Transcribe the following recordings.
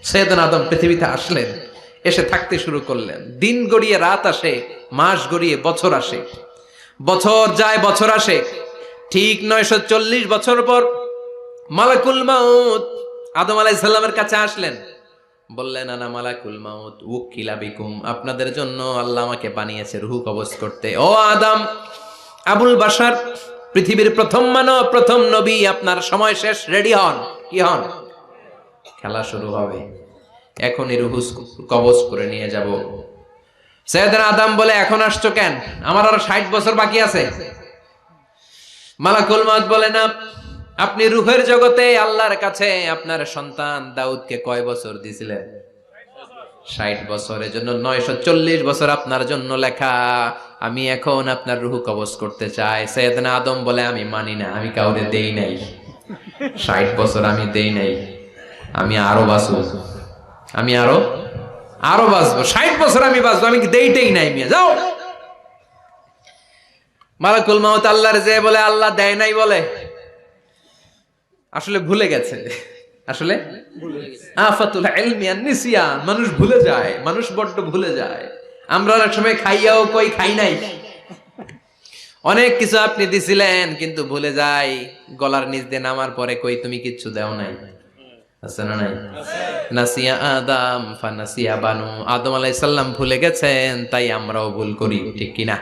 সৈয়দনা আদম পৃথিবীতে আসলেন, এসে থাকতে শুরু করলেন। দিন গড়িয়ে রাত আসে, মাস গড়িয়ে বছর আসে, বছর যায় বছর আসে। ঠিক 940 বছর পর মালাকুল মাউত আদম আলাইহিস সালামের কাছে আসলেন। বললেন, আনা মালাকুল মাউত উকিলা বিকুম, আপনাদের জন্য আল্লাহ আমাকে বানিয়েছে রূহ কবজ করতে। ও আদম, আবুল বাশার, পৃথিবীর প্রথম মানব, প্রথম নবী, আপনার সময় শেষ, রেডি হন। কি হন? খেলা শুরু হবে, এখনই রূহ কবজ করে নিয়ে যাব। সৈয়দনা আদম বলে, এখন আসছো কেন? আমার আরো 60 বছর বাকি আছে। মালাকুল মাউত বলে, না, আপনি রূহের জগতে আল্লাহর কাছে আপনার সন্তান দাউদকে কয় বছর দিয়েছিলেন? 60 বছর। এজন্য 940 বছর আপনার জন্য লেখা। আমি এখন আপনার রূহ কবজ করতে চাই। সৈয়দনা আদম বলে, আমি মানি না, আমি কাউরে দেই নাই। 60 বছর আমি দেই নাই, আমি আরো বাঁচবো, আমি আরো বাঁচবো, 60 বছর আমি বাঁচবো, আমি দেইতেই নাই। মিয়া যাও। মালাকুল মাউত আল্লাহর যে বলে, আল্লাহ দেয় নাই বলে, আসলে ভুলে গেছে। আসলে আফাতুল ইলমি আন-নিসিয়ান, মানুষ ভুলে যায়, মানুষ বড্ড ভুলে যায়। আমরা অনেক সময় খাইয়াও কই খাই নাই। অনেক কিছু আপনি দিছিলেন কিন্তু ভুলে যাই, গলার নিচ দিয়ে নামার পরে কই তুমি কিচ্ছু দাও নাই। আছে না নাই? নাসিয়া আদম ফানাসিয়া বানু, আদম আলাইহিস সালাম ভুলে গেছেন, তাই আমরাও ভুল করি, ঠিক কি না?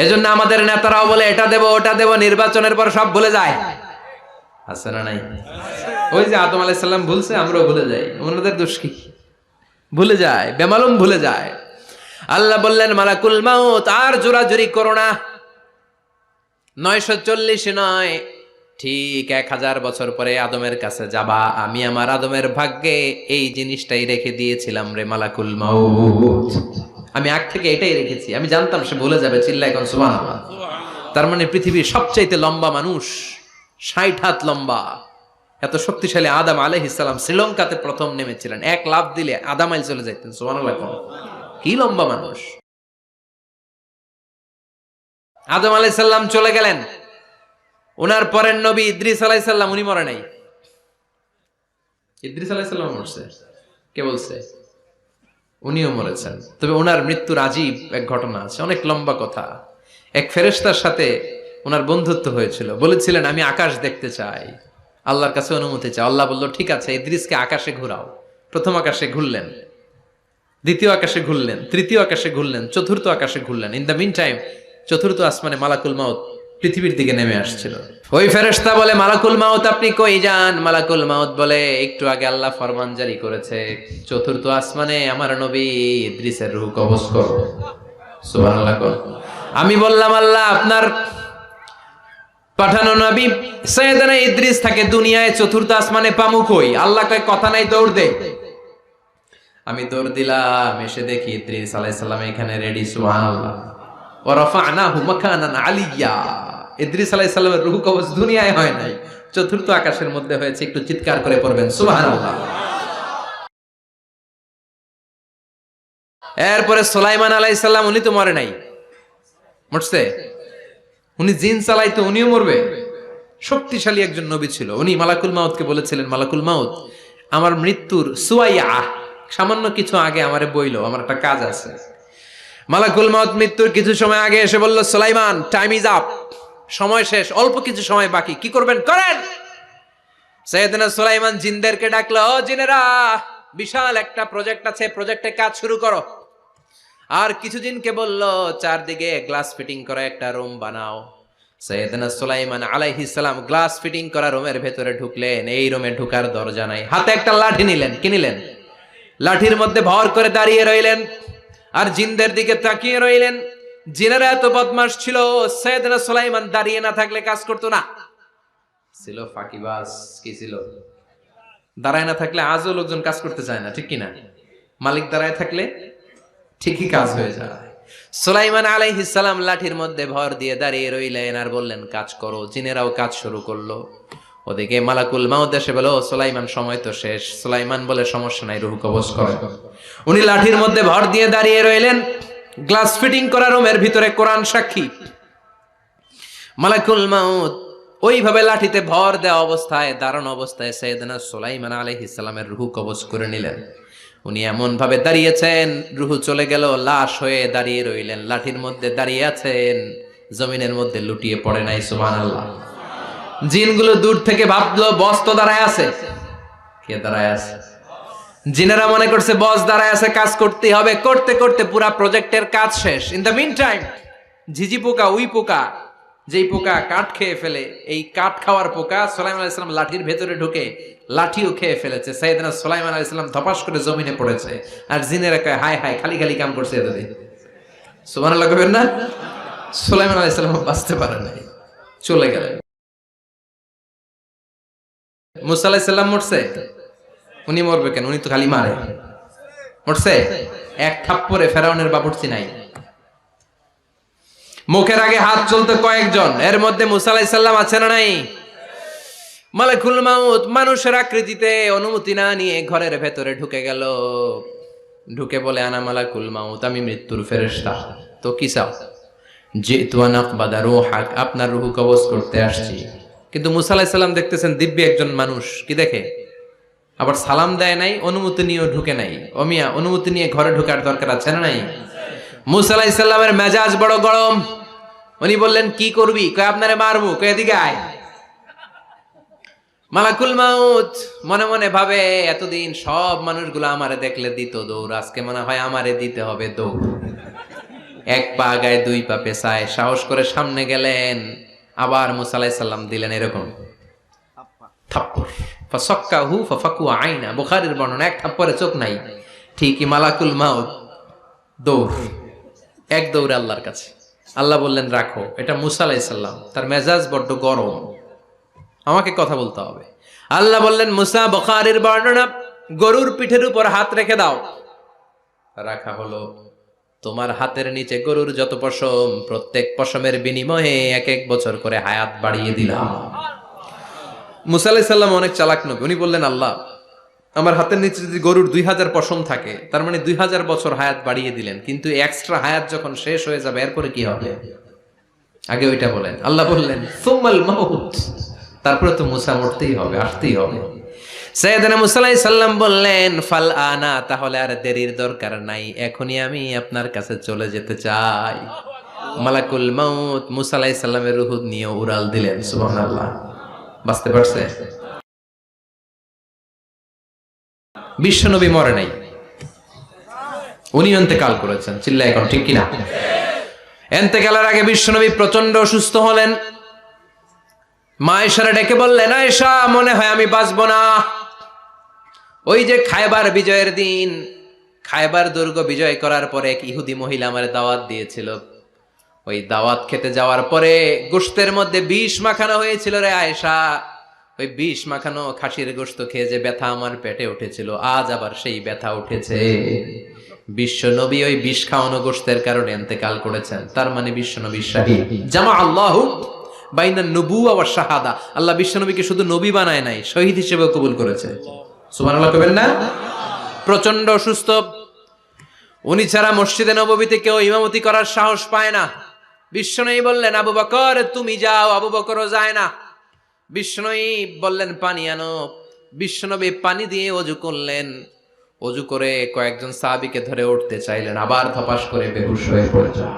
এজন্য আমাদের নেতারাও বলে এটা দেব ওটা দেব, নির্বাচনের পর সব ভুলে যায়। আছে না নাই? ওই যে আদম আলাইহিস সালাম ভুলছে, আমরাও ভুলে যাই। ওনাদের দোষ কি? ভুলে যায়, বেমালুম ভুলে যায়। আল্লাহ বললেন, মালাকুল মাউত আর জোরাজুরি করো না। 940 নয়, ঠিক 1000 বছর পরে আদমের কাছে যাবা। আমি আমার আদমের ভাগ্যে এই জিনিসটাই রেখে দিয়েছিলাম রে মালাকুল মাউত। আমি আগ থেকে এটাই রেখেছি, আমি জানতাম সে ভুলে যাবে। চিল্লায় এখন সুবহানাল্লাহ। তার মানে পৃথিবীর সবচাইতে লম্বা মানুষ, 60 হাত লম্বা, এত শক্তিশালী আদম আলাইহিস সালাম শ্রীলঙ্কাতে প্রথম নেমেছিলেন। এক লাফ দিলে আধা মাইল চলে যাইতেন। সুবহানাল্লাহ। কি লম্বা মানুষ! আদম আলাইহিস সালাম চলে গেলেন। ওনার পরের নবী ইদ্রিস আলাইহিস সালাম, উনি মরে নাই। ইদ্রিস আলাইহিস সালাম মরছে, কে বলছে? উনিও মরেছেন। তবে ওনার মৃত্যুর আজীব এক ঘটনা আছে, অনেক লম্বা কথা। এক ফেরেশতার সাথে ওনার বন্ধুত্ব হয়েছিল। বলেছিলেন, আমি আকাশ দেখতে চাই, আল্লাহর কাছে অনুমতি চাই। আল্লাহ বলল, ঠিক আছে, ইদ্রিসকে আকাশে ঘুরাও। প্রথম আকাশে ঘুরলেন, দ্বিতীয় আকাশে ঘুরলেন, তৃতীয় আকাশে ঘুরলেন, চতুর্থ আকাশে ঘুরলেন। ইন দ্য মিন টাইম চতুর্থ আসমানে মালাকুল মাউত পৃথিবীর দিকে নেমে আসছিল। ওই ফেরেশতা বলে, মালাকুল মাউত আপনি কই যান? মালাকুল মাউত বলে, একটু আগে আল্লাহ ফরমান জারি করেছে, চতুর্থ আসমানে আমার নবী ইদ্রিসের রূহ কবজ করো। সুবহানাল্লাহ। আমি বললাম, আল্লাহ আপনার পাঠানো নবী সৈয়দনা ইদ্রিস থাকে দুনিয়ায়, চতুর্থ আসমানে পামু কই? আল্লাহ কয়, কথা নাই, দৌড় দে। আমি দৌড় দিলাম, এসে দেখি ইদ্রিস আলাইহিস সালাম এখানে রেডি। সুবহানাল্লাহ। ওয়া রাফা'নাহু মাকানান আলিয়্যা। ইদ্রিস আলাইহিস সালামের রূহ কবজ দুনিয়ায় হয় নাই, চতুর্থ আকাশের মধ্যে হয়েছে। একটু চিৎকার করে পড়বেন সুবহানাল্লাহ। এরপরে সুলাইমান আলাইহিস সালাম, উনি তো মরে নাই, মরছে। উনি জিন চালাইতো, উনিও মরবে। শক্তিশালী একজন নবী ছিল। উনি মালাকুল মাউতকে বলেছিলেন, মালাকুল মাউত আমার মৃত্যুর সুয়াইয়া, সামান্য কিছু আগে আমারে বইলো, আমার একটা কাজ আছে। মালাকুল মাউত মৃত্যুর কিছু সময় আগে এসে বলল, সুলাইমান টাইম ইজ আপ, সময় শেষ, অল্প কিছু সময় বাকি, কি করবেন করেন। সাইয়েদনা সুলাইমান জিনদেরকে ডাকলো, ও জিনেরা, বিশাল একটা প্রজেক্ট আছে, প্রজেক্টে কাজ শুরু করো। আর কিছু জিনকে বলল, চারদিকে গ্লাস ফিটিং করা একটা রুম বানাও। সাইয়েদনা সুলাইমান আলাইহিস সালাম গ্লাস ফিটিং করা রুমের ভেতরে ঢুকলেন। এই রুমে ঢুকার দরজা নাই, হাতে একটা লাঠি নিলেন। কি নিলেন? লাঠির মধ্যে ভর করে দাঁড়িয়ে রইলেন আর জিনদের দিকে তাকিয়ে রইলেন। জিনেরা এত বদমাশ ছিল, সাইয়েদনা সুলাইমান দাঁড়িয়ে না থাকলে কাজ করতো না। ছিল ফাঁকিবাজ। কি ছিল? দাঁড়ায় না থাকলে আজও লোকজন কাজ করতে চায় না, ঠিক কিনা? মালিক দাঁড়ায় থাকলে ঠিকই কাজ হয়ে যায়। সুলাইমান আলাইহিস সালাম লাঠির মধ্যে ভর দিয়ে দাঁড়িয়ে রইলেন আর বললেন, কাজ করো। জিনেরাও কাজ শুরু করলো। ওদিকে মালাকুল মাউত এসে বলো, সুলাইমান সময় তো শেষ। সুলাইমান বলে, সমস্যা নাই, রূহ কবজ করে। উনি লাঠির মধ্যে ভর দিয়ে দাঁড়িয়ে রইলেন। গ্লাস ফিটিং করা রুমের ভিতরে কোরআন সাক্ষী। মালাকুল মাউত ওইভাবে লাঠিতে ভর দেওয়া অবস্থায়, দাঁড়ানো অবস্থায় সাইয়েদনা সুলাইমান আলাইহিস সালামের রূহ কবজ করে নিলেন। উনি এমন ভাবে দাঁড়িয়েছেন, রূহ চলে গেল, লাশ হয়ে দাঁড়িয়ে রইলেন। লাঠির মধ্যে দাঁড়িয়ে আছেন, জমিনের মধ্যে লুটিয়ে পড়ে নাই। সুবহানাল্লাহ। জিনগুলো দূর থেকে ভাবলো বস তো দাঁড়ায় আছে। কে দাঁড়ায় আছে? জিনেরা মনে করছে বস দাঁড়ায় আছে, কাজ করতেই হবে। করতে করতে পুরা প্রজেক্টের কাজ শেষ। ইন দ্য মিন টাইম ঝিঝি পোকা, উই পোকা, যেই পোকা কাঠ খেয়ে ফেলে, এই কাঠ খাওয়ার পোকা সুলাইমান আলাইহিস সালাম লাঠির ভেতরে ঢুকে লাঠিও খেয়ে ফেলেছে। সাইয়েদনা সুলাইমান আলাইহিস সালাম ধপাস করে জমিনে পড়েছে। আর জিনেরা কয় হায় হায়, খালি খালি কাম করছে এতদিন। সুবহানাল্লাহ কইবেন না? সুলাইমান আলাইহিস সালাম বাঁচতে পারে নাই, চলে গেলেন। মুসা আলাইহিস সালাম মরছে? উনি মরবে কেন? উনি তো খালি মারে। মরছে? এক থাপ্পড়ে ফেরাউনের বাবুর্চি নাই। মুখের আগে হাত চলতে কয়েকজন, এর মধ্যে মুসা আলাইহিস সালাম আছে না নাই? মালাকুল মাউত মানুষের আকৃতিতে অনুমতি না নিয়ে ঘরের ভেতরে ঢুকে গেল। ঢুকে বলে আনা মালাকুল মাউত, আমি মৃত্যুর ফেরেশতা। তো কি চাও? জিতু আন আকবাদা রূহাক, আপনার রূহ কবজ করতে আসছি। কিন্তু মুসা আলাইহিস সালাম দেখতেছেন দিব্যি একজন মানুষ, কি দেখে? আবার সালাম দেয় নাই, অনুমতি নিয়েও ঢুকে নাই। অমিয়া অনুমতি নিয়ে ঘরে ঢোকার দরকার আছে না নাই? মুসা আলাইহিস সালামের মেজাজ বড় গরম। উনি বললেন কি করবি? কয় আপনারে মারবো। কয় এদিকে আয়। মালাকুল মাউত মনে মনে ভাবে এতদিন সব মানুষগুলো আমারে দেখলে দিত দৌড়, আজকে মনে হয় আমারে দিতে হবে দৌড়। এক পা গায়ে দুই পা পেছায় সাহস করে সামনে গেলেন। আবার মুসা আলাইহিস সালাম দিলেন এরকম থাপ্পড়। ফাসাক্কাহু ফাফাকু আইনা, বুখারীর বর্ণনা, এক থাপ্পড়ে চোখ নাই। ঠিকই মালাকুল মাউত দৌড়, এক দৌড়ে আল্লাহর কাছে। আল্লাহ বললেন রাখো, এটা মুসা আলাইহিস সালাম, তার মেজাজ বড্ড গরম, আমাকে কথা বলতে হবে। আল্লাহ বললেন মুসা, বুখারীর বর্ণনা, গরুর পিঠের উপর হাত রেখে দাও। রাখা হলো। তোমার হাতের নিচে গরুর যত পশম, প্রত্যেক পশমের বিনিময়ে এক এক বছর করে হায়াত বাড়িয়ে দিলাম। মুসা আলাইহিস সালাম অনেক চালাক নবী। উনি বললেন আল্লাহ, আমার হাতের নিচে যদি গরুর 2000 পশম থাকে, তার মানে 2000 বছর হায়াত বাড়িয়ে দিলেন। কিন্তু এক্সট্রা হায়াত যখন শেষ হয়ে যাবে এরপরে কি হবে? আগে ওইটা বলেন। আল্লাহ বললেন সুম্মাল মাউত, তারপরে তো মুসা মরতেই হবে, আসতেই হবে। সাইয়েদনা মুসা আলাইহিস সালাম বললেন ফাল আনা, তাহলে আর দেরির দরকার নাই, এখনই আমি আপনার কাছে চলে যেতে চাই। মালাকুল মাউত মুসা আলাইহিস সালামের রূহ নিয়ে উড়াল দিলেন। সুবহানাল্লাহ। বাঁচতে পারছে? বিশ্বনবী মরে নাই, উনি ইন্তেকাল করেছেন। চিল্লা এখন ঠিক কিনা? ইন্তেকালের আগে বিশ্বনবী প্রচন্ড অসুস্থ হলেন। মা আয়েশারে ডেকে বললেন, আয়েশা মনে হয় আমি বাঁচবো না। ওই যে খায়বার বিজয়ের দিন, খায়বার দুর্গ বিজয় করার পরে এক ইহুদি মহিলা আমার দাওয়াত দিয়েছিল। ওই দাওয়াত খেতে যাওয়ার পরে গোশতের মধ্যে বিষ মাখানো হয়েছিল রে আয়েশা। ওই বিষ মাখানো খাসির গোশত খেয়ে যে ব্যথা আমার পেটে উঠেছিল, আজ আবার সেই ব্যথা উঠেছে। বিশ্ব নবী ওই বিষ খাওয়ানো গোশতের কারণে ইন্তেকাল করেছেন। তার মানে বিশ্ব নবী শাহীদ। জামা আল্লাহু বাইনা নবুওয়া ওয়া শাহাদা, আল্লাহ বিশ্ব নবীকে শুধু নবী বানায় নাই, শহীদ হিসেবে কবুল করেছে। সুবহানাল্লাহ কইবেন না? প্রচন্ড অসুস্থ, উনি ছাড়া মসজিদে নববীতে কেউ ইমামতি করার সাহস পায় না। বিশ্বনবী বললেন আবু বকর তুমি যাও, আবু বকরও যায় না। বিশ্বনবী বললেন পানি আনো। বিশ্বনবী পানি দিয়ে ওযু করলেন। ওযু করে কয়েকজন সাহাবীকে ধরে উঠতে চাইলেন, আবার ধপাস করে বেহুশ হয়ে পড়ে যায়।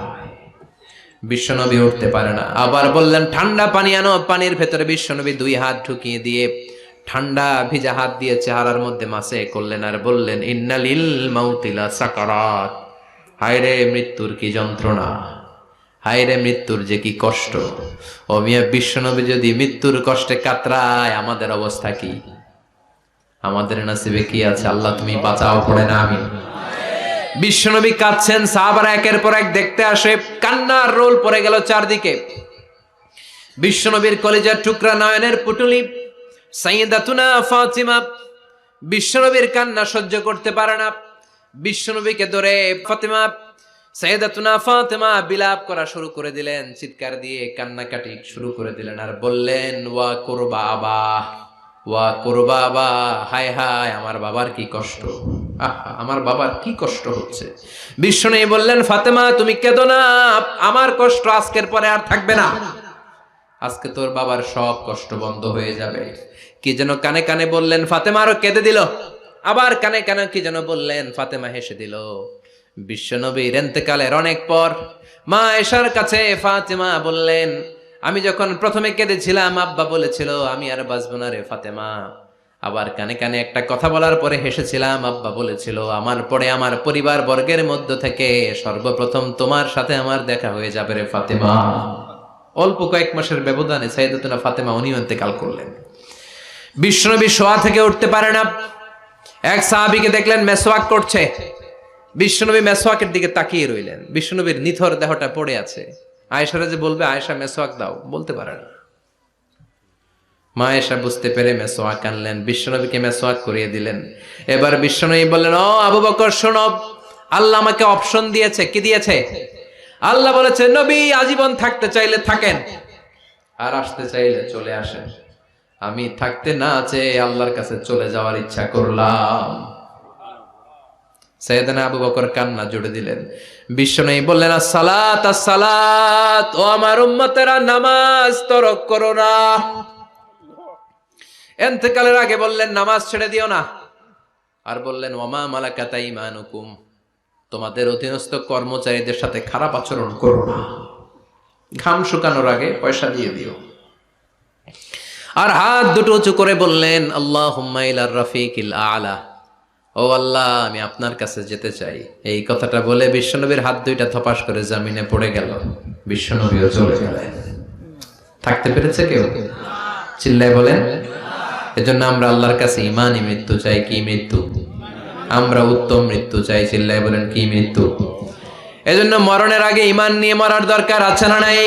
বিশ্বনবী উঠতে পারে না। আবার বললেন ঠান্ডা পানি আনো। পানির ভেতরে বিশ্বনবী 2 হাত ঢুকিয়ে দিয়ে ঠান্ডা ভিজা হাত দিয়ে চেহারার মধ্যে মাসে করলেন আর বললেন ইন্নালিল মাউতিলা সাকারাত, হায়রে মৃত্যুর কি যন্ত্রণা, হায়রে মৃত্যুর যে কি কষ্ট। ও মিয়া, বিশ্বনবী যদি মৃত্যুর কষ্টে কাতরায়, আমাদের অবস্থা কি? আমাদের নসিবে কি আছে? আল্লাহ তুমি বাঁচাও, পড়ে না আমিন। বিশ্বনবী কাঁদছেন, সাহাবারা একের পর এক দেখতে আসে, কান্নার রোল পড়ে গেল চারদিকে। বিশ্বনবীর কলিজার টুকরা নয়নের পুটুলি সাইয়্যিদাতুনা ফাতিমা বিশ্বনবীর কান্না সহ্য করতে পারে না। বিশ্বনবীকে ধরে ফাতিমা, সাইয়্যিদাতুনা ফাতিমা বিলাপ করা শুরু করে দিলেন, চিৎকার দিয়ে কান্নাকাটি শুরু করে দিলেন আর বললেন ওয়া কুরবাবা, ওয়া কুরবাবা, হায় হায় আমার বাবার কি কষ্ট, আমার বাবার কি কষ্ট হচ্ছে। বিশ্বনবী বললেন ফাতেমা তুমি কেঁদো না, আমার কষ্ট আজকের পরে আর থাকবে না। আজকে তোর বাবার সব কষ্ট বন্ধ হয়ে যাবে। কি যেন কানে কানে বললেন, ফাতেমা আরো কেঁদে দিল। আবার কানে কানে কি যেন বললেন, ফাতেমা হেসে দিল। বিশ্বনবীর ইন্তেকালের অনেক পর মা আয়েশার কাছে ফাতেমা বললেন, আমি যখন প্রথমে কেঁদেছিলাম আব্বা বলেছিল আমি আর বাঁচব না রে ফাতেমা। আবার কানে কানে একটা কথা বলার পরে হেসেছিলাম, আব্বা বলেছিল আমার পরে আমার পরিবার বর্গের মধ্য থেকে সর্বপ্রথম তোমার সাথে আমার দেখা হয়ে যাবে রে ফাতেমা। অল্প কয়েক মাসের ব্যবধানে সাইয়েদাতুনা ফাতেমা উনিও ইন্তেকাল করলেন। বিশ্বনবী শোয়া থেকে উঠতে পারে না। এক সাহাবীকে দেখলেন মেসওয়াক করছে। বিশ্বনবী মেসওয়াকের দিকে তাকিয়ে রইলেন। বিশ্বনবীর নিথর দেহটা পড়ে আছে। আয়েশারা যে বলবে আয়েশা মেসওয়াক দাও, বলতে পারে না। মা আয়েশা বুঝতে পেরে মেসওয়াক আনলেন, বিশ্বনবীকে মেসওয়াক করিয়ে দিলেন। এবার বিশ্বনবী বললেন, ও আবু বকর শোনো, আল্লাহ আমাকে অপশন দিয়েছে। কি দিয়েছে? আল্লাহ বলেছে নবী আজীবন থাকতে চাইলে থাকেন, আর আসতে চাইলে চলে আসেন। আমি থাকতে না চেয়ে আল্লাহর কাছে চলে যাওয়ার ইচ্ছা করলাম। সাইয়েদনা আবু বকর কান্না জুড়ে দিলেন। বিশ্বনবী বললেন, আসসালাত আসসালাত, ও আমার উম্মতেরা নামাজ তরক করো না। ইন্তেকালের আগে বললেন নামাজ ছেড়ে দিও না। আর বললেন ওয়ামা মালাকাত আইমানুকুম, তোমাদের অধীনস্থ কর্মচারীদের সাথে খারাপ আচরণ করো না। ঘাম শুকানোর আগে পয়সা দিয়ে দিও। আর হাত দুটো উঁচু করে বললেন আল্লাহুম্মা ইলার রাফিকিল আলা, ও আল্লাহ আমি আপনার কাছে যেতে চাই। এই কথাটা বলে বিশ্বনবীর হাত দুইটা থপাস করে জমিনে পড়ে গেল। বিশ্বনবীও চলে গেলেন। থাকতে পেরেছে কেউ? চিল্লায় বলেন। এজন্য আমরা আল্লাহর কাছে ইমানই মৃত্যু চাই। কি মৃত্যু? আমরা উত্তম মৃত্যু চাই। চিল্লায় বলেন কি মৃত্যু? এজন্য মরণের আগে ইমান নিয়ে মরার দরকার আছে না নাই?